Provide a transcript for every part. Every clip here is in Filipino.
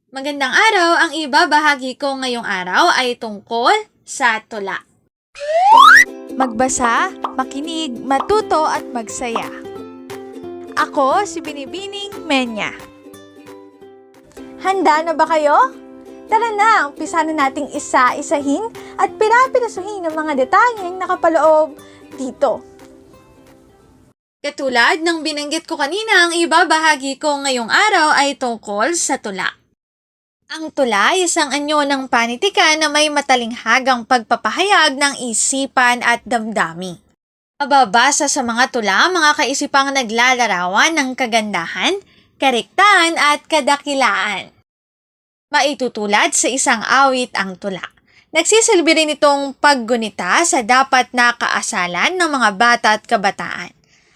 Magandang araw! Ang ibabahagi ko ngayong araw ay tungkol sa tula. Magbasa, makinig, matuto at magsaya. Ako si Binibining Menya. Handa na ba kayo? Tara na, umpisa na nating isa-isahin at pirapirasuhin ang mga detalyeng nakapaloob dito. Katulad ng binanggit ko kanina, ang ibabahagi ko ngayong araw ay tungkol sa tula. Ang tula ay isang anyo ng panitikan na may matalinghagang pagpapahayag ng isipan at damdamin. Mababasa sa mga tula mga kaisipang naglalarawan ng kagandahan, kariktahan at kadakilaan. Maitutulad sa isang awit ang tula. Nagsisilbi rin itong paggunita sa dapat na kaasalan ng mga bata at kabataan.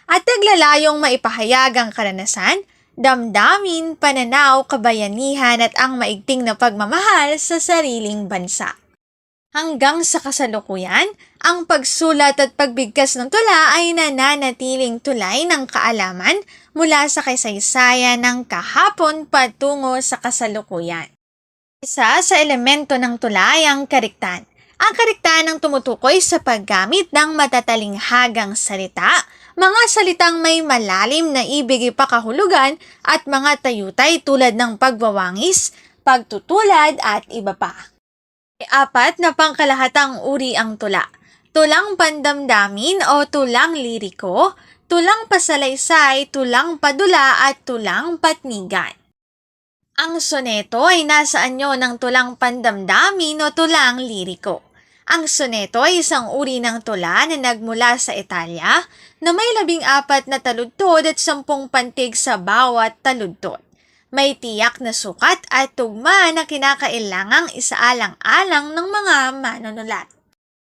At naglalayong maipahayag ang karanasan, damdamin, pananaw, kabayanihan at ang maigting na pagmamahal sa sariling bansa. Hanggang sa kasalukuyan, ang pagsulat at pagbigkas ng tula ay nananatiling tulay ng kaalaman mula sa kasaysayan ng kahapon patungo sa kasalukuyan. Isa sa elemento ng tula ay ang kariktahan. Ang kariktahan ang tumutukoy sa paggamit ng matatalinghagang salita, mga salitang may malalim na ibig ipakahulugan at mga tayutay tulad ng pagwawangis, pagtutulad at iba pa. Apat na pangkalahatang uri ang tula. Tulang pandamdamin o tulang liriko, tulang pasalaysay, tulang padula at tulang patnigan. Ang soneto ay nasa anyo ng tulang pandamdamin o tulang liriko. Ang soneto ay isang uri ng tula na nagmula sa Italia na may 14 na taludtod at 10 pantig sa bawat taludtod. May tiyak na sukat at tugma na kinakailangang isaalang-alang ng mga manunulat.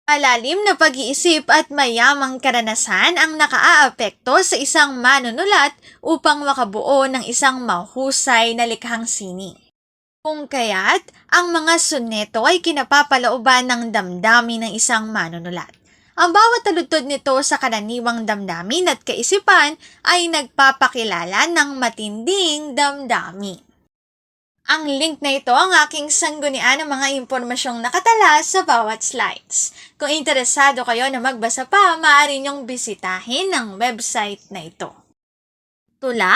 Malalim na pag-iisip at mayamang karanasan ang nakaaapekto sa isang manunulat upang makabuo ng isang mahusay na likhang sining. Kung kaya't, ang mga soneto ay kinapapalooban ng damdamin ng isang manunulat. Ang bawat taludtod nito sa karaniwang damdamin at kaisipan ay nagpapakilala ng matinding damdamin. Ang link na ito ang aking sanggunian ng mga impormasyong nakatala sa bawat slides. Kung interesado kayo na magbasa pa, maaari niyong bisitahin ang website na ito. Tula,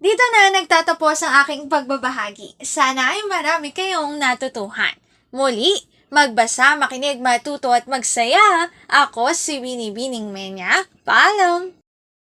dito na nagtatapos ang aking pagbabahagi. Sana ay marami kayong natutuhan. Muli, magbasa, makinig, matuto at magsaya. Ako si Binibining Menya. Paalam!